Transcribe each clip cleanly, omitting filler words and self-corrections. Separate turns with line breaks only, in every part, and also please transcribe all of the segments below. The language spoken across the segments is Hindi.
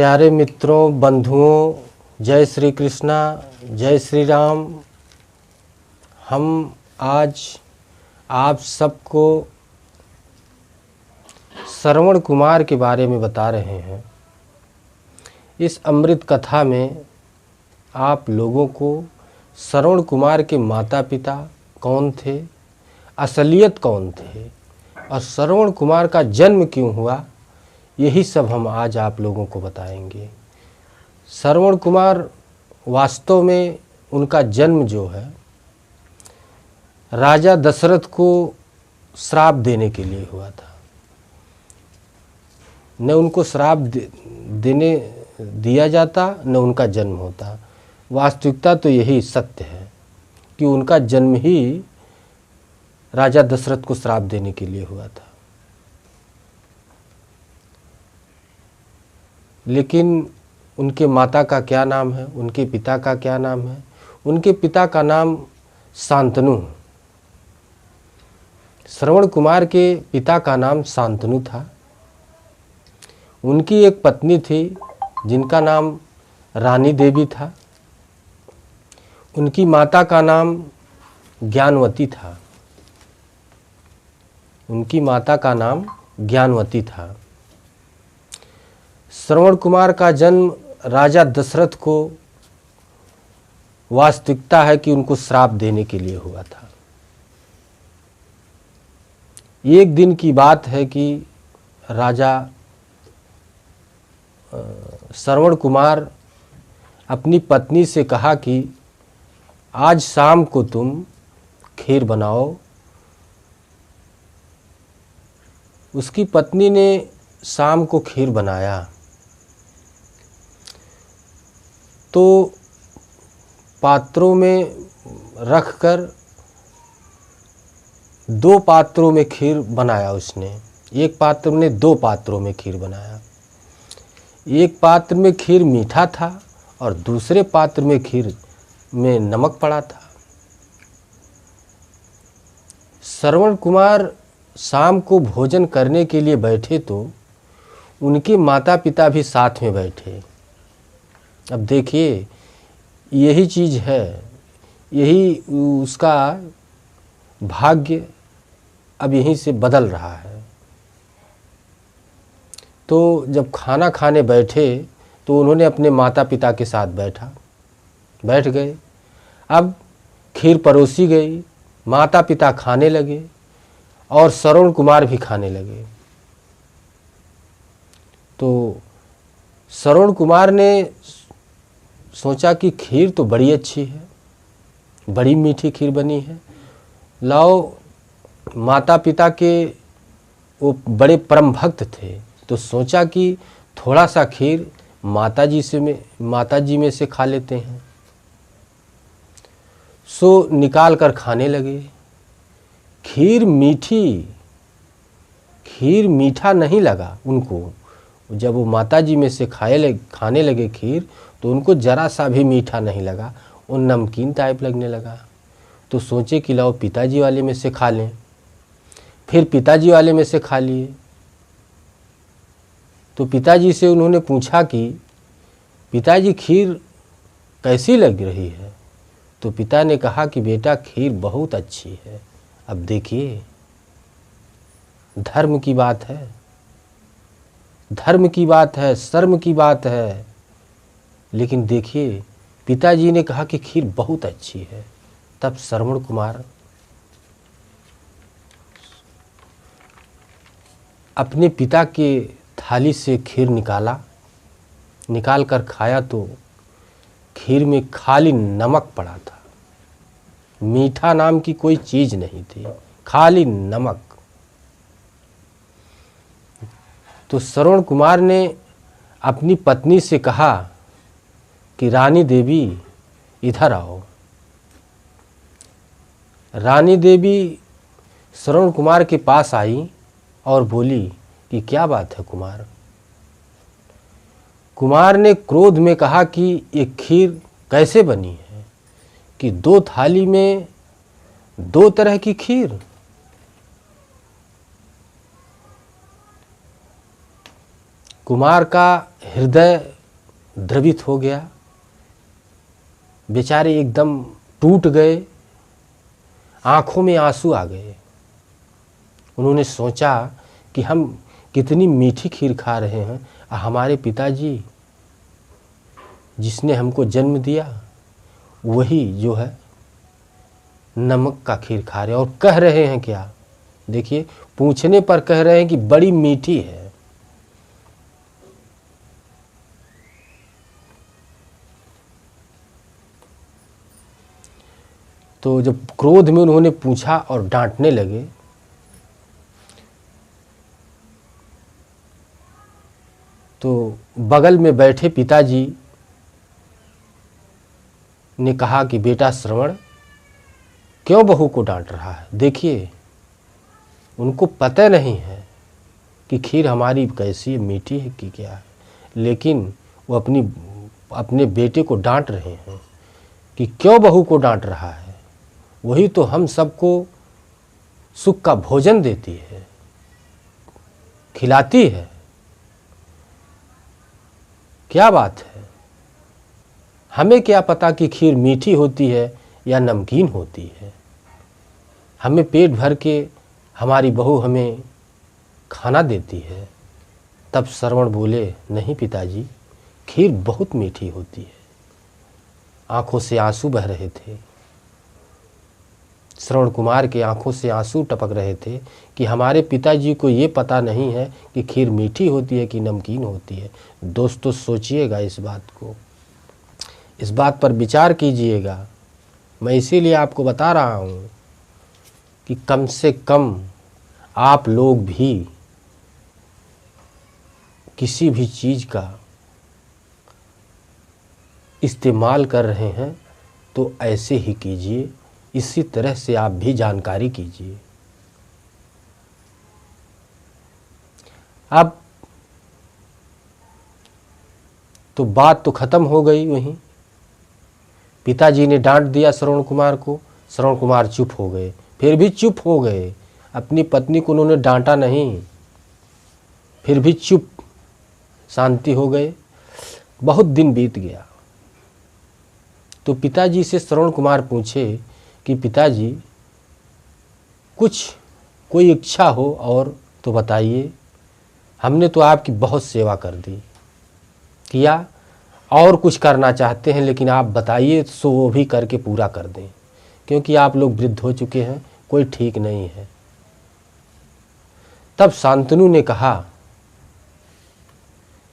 प्यारे मित्रों, बंधुओं, जय श्री कृष्णा, जय श्री राम। हम आज आप सबको श्रवण कुमार के बारे में बता रहे हैं। इस अमृत कथा में आप लोगों को श्रवण कुमार के माता पिता कौन थे, असलियत कौन थे और श्रवण कुमार का जन्म क्यों हुआ, यही सब हम आज आप लोगों को बताएंगे। श्रवण कुमार वास्तव में उनका जन्म जो है राजा दशरथ को श्राप देने के लिए हुआ था। न उनको श्राप देने दिया जाता न उनका जन्म होता। वास्तविकता तो यही सत्य है कि उनका जन्म ही राजा दशरथ को श्राप देने के लिए हुआ था। लेकिन उनके माता का क्या नाम है, उनके पिता का क्या नाम है? उनके पिता का नाम शांतनु। श्रवण कुमार के पिता का नाम शांतनु था। उनकी एक पत्नी थी जिनका नाम रानी देवी था। उनकी माता का नाम ज्ञानवती था। उनकी माता का नाम ज्ञानवती था। श्रवण कुमार का जन्म राजा दशरथ को वास्तविकता है कि उनको श्राप देने के लिए हुआ था। एक दिन की बात है कि राजा श्रवण कुमार अपनी पत्नी से कहा कि आज शाम को तुम खीर बनाओ। उसकी पत्नी ने शाम को खीर बनाया तो पात्रों में रखकर 2 पात्रों में खीर बनाया उसने। एक पात्र में 2 पात्रों में खीर बनाया। एक पात्र में खीर मीठा था और दूसरे पात्र में खीर में नमक पड़ा था। श्रवण कुमार शाम को भोजन करने के लिए बैठे तो उनके माता पिता भी साथ में बैठे। अब देखिए, यही चीज़ है, यही उसका भाग्य अब यहीं से बदल रहा है। तो जब खाना खाने बैठे तो उन्होंने अपने माता पिता के साथ बैठ गए। अब खीर परोसी गई, माता पिता खाने लगे और श्रवण कुमार भी खाने लगे। तो श्रवण कुमार ने सोचा कि खीर तो बड़ी अच्छी है, बड़ी मीठी खीर बनी है। लाओ, माता पिता के वो बड़े परम भक्त थे तो सोचा कि थोड़ा सा खीर माता जी में से खा लेते हैं। सो निकाल कर खाने लगे। खीर मीठा नहीं लगा उनको। जब वो माता जी में से खाने लगे खीर तो उनको जरा सा भी मीठा नहीं लगा, वो नमकीन टाइप लगने लगा। तो सोचे कि लाओ पिताजी वाले में से खा लें। फिर पिताजी वाले में से खा लिए। तो पिताजी से उन्होंने पूछा कि पिताजी खीर कैसी लग रही है? तो पिता ने कहा कि बेटा खीर बहुत अच्छी है। अब देखिए, धर्म की बात है, शर्म की बात है। लेकिन देखिए, पिताजी ने कहा कि खीर बहुत अच्छी है। तब श्रवण कुमार अपने पिता के थाली से खीर निकाल कर खाया तो खीर में खाली नमक पड़ा था। मीठा नाम की कोई चीज़ नहीं थी, खाली नमक। तो श्रवण कुमार ने अपनी पत्नी से कहा कि रानी देवी इधर आओ। रानी देवी श्रवण कुमार के पास आई और बोली कि क्या बात है कुमार? कुमार ने क्रोध में कहा कि ये खीर कैसे बनी है कि 2 थाली में 2 तरह की खीर। कुमार का हृदय द्रवित हो गया, बेचारे एकदम टूट गए, आंखों में आंसू आ गए। उन्होंने सोचा कि हम कितनी मीठी खीर खा रहे हैं, हमारे पिताजी जिसने हमको जन्म दिया वही जो है नमक का खीर खा रहे हैं। और कह रहे हैं क्या, देखिए, पूछने पर कह रहे हैं कि बड़ी मीठी है। तो जब क्रोध में उन्होंने पूछा और डांटने लगे, तो बगल में बैठे पिताजी ने कहा कि बेटा श्रवण, क्यों बहू को डांट रहा है? देखिए, उनको पता नहीं है कि खीर हमारी कैसी है, मीठी है कि क्या है, लेकिन वो अपने बेटे को डांट रहे हैं कि क्यों बहू को डांट रहा है, वही तो हम सबको सुख का भोजन देती है, खिलाती है। क्या बात है, हमें क्या पता कि खीर मीठी होती है या नमकीन होती है। हमें पेट भर के हमारी बहू हमें खाना देती है। तब श्रवण बोले, नहीं पिताजी, खीर बहुत मीठी होती है। आंखों से आंसू बह रहे थे। श्रवण कुमार के आंखों से आंसू टपक रहे थे कि हमारे पिताजी को ये पता नहीं है कि खीर मीठी होती है कि नमकीन होती है। दोस्तों, सोचिएगा इस बात को, इस बात पर विचार कीजिएगा। मैं इसीलिए आपको बता रहा हूँ कि कम से कम आप लोग भी किसी भी चीज़ का इस्तेमाल कर रहे हैं तो ऐसे ही कीजिए, इसी तरह से आप भी जानकारी कीजिए। अब तो बात तो ख़त्म हो गई। वहीं पिताजी ने डांट दिया श्रवण कुमार को, श्रवण कुमार चुप हो गए। फिर भी चुप हो गए, अपनी पत्नी को उन्होंने डांटा नहीं, फिर भी चुप, शांति हो गए। बहुत दिन बीत गया तो पिताजी से श्रवण कुमार पूछे कि पिताजी, कोई इच्छा हो और तो बताइए, हमने तो आपकी बहुत सेवा कर दी किया, और कुछ करना चाहते हैं, लेकिन आप बताइए सो वो भी करके पूरा कर दें, क्योंकि आप लोग वृद्ध हो चुके हैं, कोई ठीक नहीं है। तब शांतनु ने कहा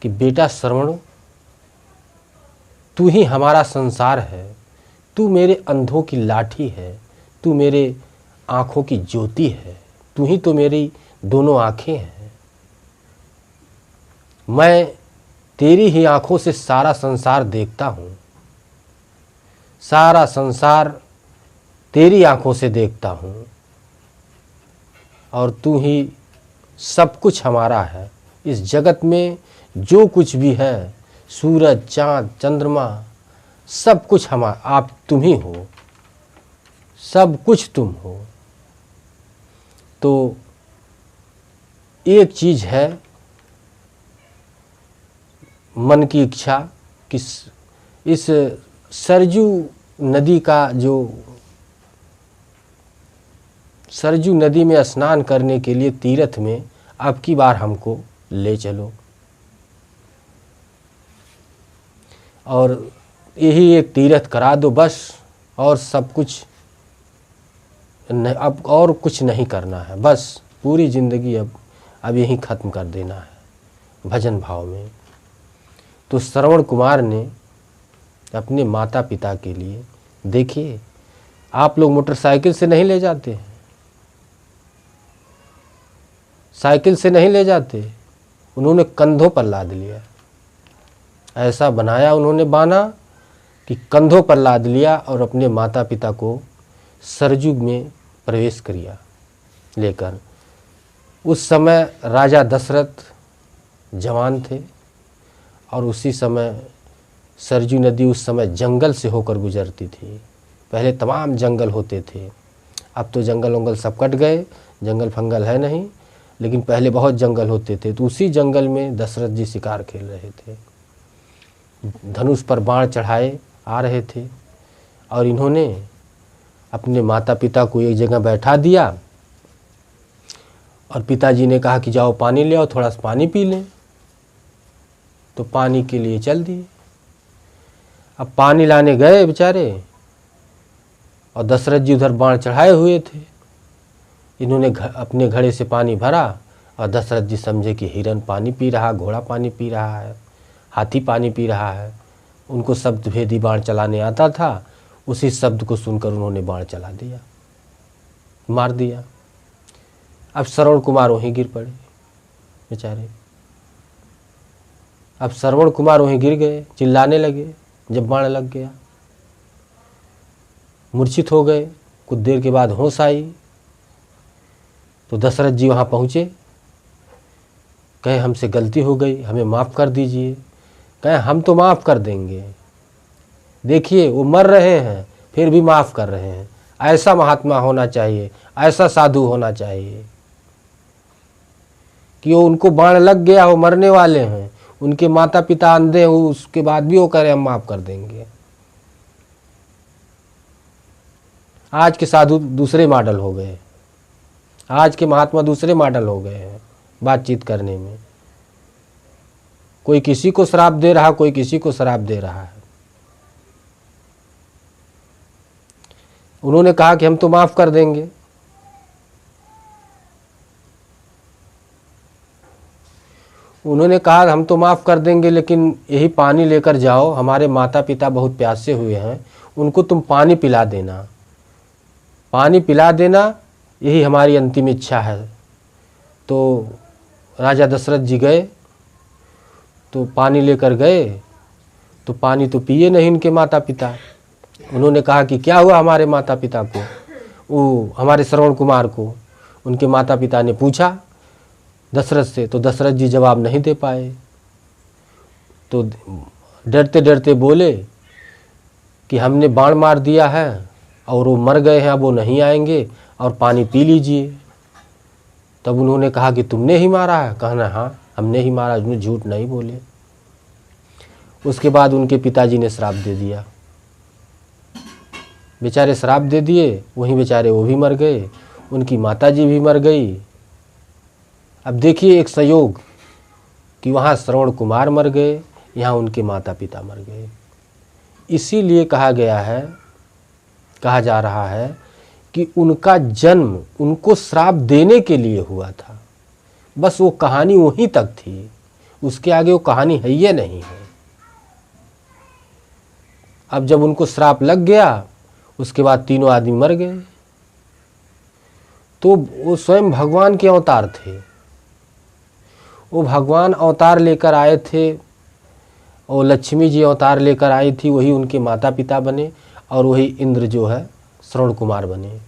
कि बेटा श्रवण, तू ही हमारा संसार है, तू मेरे अंधों की लाठी है, तू मेरे आँखों की ज्योति है, तू ही तो मेरी दोनों आँखें हैं। मैं तेरी ही आँखों से सारा संसार देखता हूँ, सारा संसार तेरी आँखों से देखता हूँ, और तू ही सब कुछ हमारा है। इस जगत में जो कुछ भी है, सूरज, चाँद, चंद्रमा, सब कुछ आप तुम ही हो, सब कुछ तुम हो। तो एक चीज़ है मन की इच्छा कि इस सरजू नदी का, जो सरजू नदी में स्नान करने के लिए तीर्थ में अब की बार हमको ले चलो, और यही एक तीर्थ करा दो बस, और सब कुछ अब और कुछ नहीं करना है, बस पूरी ज़िंदगी अब यही ख़त्म कर देना है भजन भाव में। तो श्रवण कुमार ने अपने माता पिता के लिए, देखिए, आप लोग मोटरसाइकिल से नहीं ले जाते हैं, साइकिल से नहीं ले जाते, उन्होंने कंधों पर लाद लिया। ऐसा बनाया उन्होंने बाना कि कंधों पर लाद लिया और अपने माता पिता को सरजू में प्रवेश किया लेकर। उस समय राजा दशरथ जवान थे, और उसी समय सरजू नदी उस समय जंगल से होकर गुजरती थी। पहले तमाम जंगल होते थे, अब तो जंगल वंगल सब कट गए, जंगल फंगल है नहीं, लेकिन पहले बहुत जंगल होते थे। तो उसी जंगल में दशरथ जी शिकार खेल रहे थे। धनुष पर बाण चढ़ाए आ रहे थे और इन्होंने अपने माता पिता को एक जगह बैठा दिया और पिताजी ने कहा कि जाओ पानी ले आओ, थोड़ा सा पानी पी लें। तो पानी के लिए चल दिए। अब पानी लाने गए बेचारे और दशरथ जी उधर बाण चढ़ाए हुए थे। इन्होंने अपने घड़े से पानी भरा और दशरथ जी समझे कि हिरन पानी पी रहा, घोड़ा पानी पी रहा है, हाथी पानी पी रहा है। उनको शब्द भेदी बाण चलाने आता था, उसी शब्द को सुनकर उन्होंने बाण चला दिया, मार दिया। अब श्रवण कुमार वहीं गिर पड़े बेचारे। अब श्रवण कुमार वहीं गिर गए, चिल्लाने लगे जब बाण लग गया, मूर्छित हो गए। कुछ देर के बाद होश आई तो दशरथ जी वहाँ पहुँचे, कहे हमसे गलती हो गई, हमें माफ़ कर दीजिए। कहे हम तो माफ़ कर देंगे, देखिए वो मर रहे हैं फिर भी माफ़ कर रहे हैं। ऐसा महात्मा होना चाहिए, ऐसा साधु होना चाहिए कि वो उनको बाण लग गया, वो मरने वाले हैं, उनके माता पिता अंधे हैं, उसके बाद भी वो कह रहे हम माफ़ कर देंगे। आज के साधु दूसरे मॉडल हो गए, आज के महात्मा दूसरे मॉडल हो गए हैं बातचीत करने में। कोई किसी को श्राप दे रहा, कोई किसी को श्राप दे रहा है। उन्होंने कहा कि हम तो माफ़ कर देंगे। उन्होंने कहा हम तो माफ़ कर देंगे, लेकिन यही पानी लेकर जाओ, हमारे माता पिता बहुत प्यासे हुए हैं, उनको तुम पानी पिला देना, पानी पिला देना, यही हमारी अंतिम इच्छा है। तो राजा दशरथ जी गए, तो पानी लेकर गए तो पानी तो पिए नहीं उनके माता पिता। उन्होंने कहा कि क्या हुआ हमारे माता पिता को, वो हमारे श्रवण कुमार को। उनके माता पिता ने पूछा दशरथ से, तो दशरथ जी जवाब नहीं दे पाए। तो डरते डरते बोले कि हमने बाण मार दिया है और वो मर गए हैं, अब वो नहीं आएंगे और पानी पी लीजिए। तब उन्होंने कहा कि तुमने ही मारा है? कहना हाँ हमने ही मारा, उसने झूठ नहीं बोले। उसके बाद उनके पिताजी ने श्राप दे दिया, बेचारे श्राप दे दिए, वहीं बेचारे वो भी मर गए, उनकी माताजी भी मर गई। अब देखिए एक संयोग कि वहाँ श्रवण कुमार मर गए, यहाँ उनके माता पिता मर गए। इसीलिए कहा गया है, कहा जा रहा है कि उनका जन्म उनको श्राप देने के लिए हुआ था। बस वो कहानी वहीं तक थी, उसके आगे वो कहानी है ये नहीं है। अब जब उनको श्राप लग गया, उसके बाद तीनों आदमी मर गए। तो वो स्वयं भगवान के अवतार थे, वो भगवान अवतार लेकर आए थे और लक्ष्मी जी अवतार लेकर आई थी, वही उनके माता पिता बने और वही इंद्र जो है श्रवण कुमार बने।